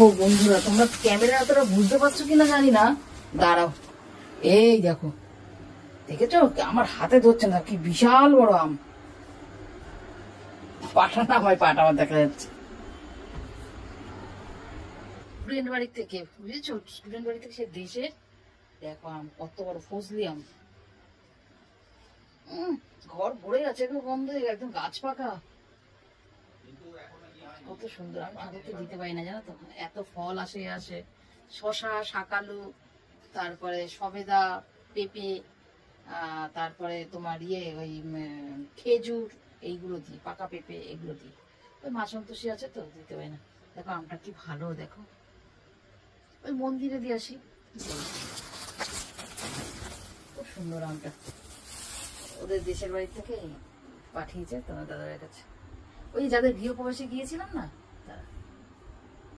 ও বন্ধুরা, তোমরা ক্যামেরা অতটা বুঝতে পারছো কিনা জানি না, দাঁড়াও। এই দেখো, দেখেছো আমার হাতে ধরছে না, কি বিশাল বড় আম। পাঠা না হয়, পাঠা আমার দেখা যাচ্ছে স্টুডেন্ট বাড়ি থেকে, বুঝেছো? স্টুডেন্ট বাড়ি থেকে সে দেশে দেখো আম, কত বড় ফজলি আম। ঘর ভরে গেছে, একদম গন্ধ, একদম গাছ পাকা। কত সুন্দর। আমি ঠাকুরকে দিতে পারি না, জানো তো, এত ফল আসে আসে। শশা, শাকালু, তারপরে সবেদা, পেঁপে, তারপরে তোমার ওই খেজুর, এইগুলো দিই, পাকা পেঁপে এগুলো দিই। ওই মা সন্তোষী আছে তো, দিতে পারি না। দেখো আমটা কি ভালো, দেখো। ওই মন্দিরে দিয়ে আসি। খুব সুন্দর আমটা, ওদের দেশের বাড়ি থেকে পাঠিয়েছে তোমার দাদার কাছে। ওই যাদের গৃহপ্রবেশে গিয়েছিলাম না,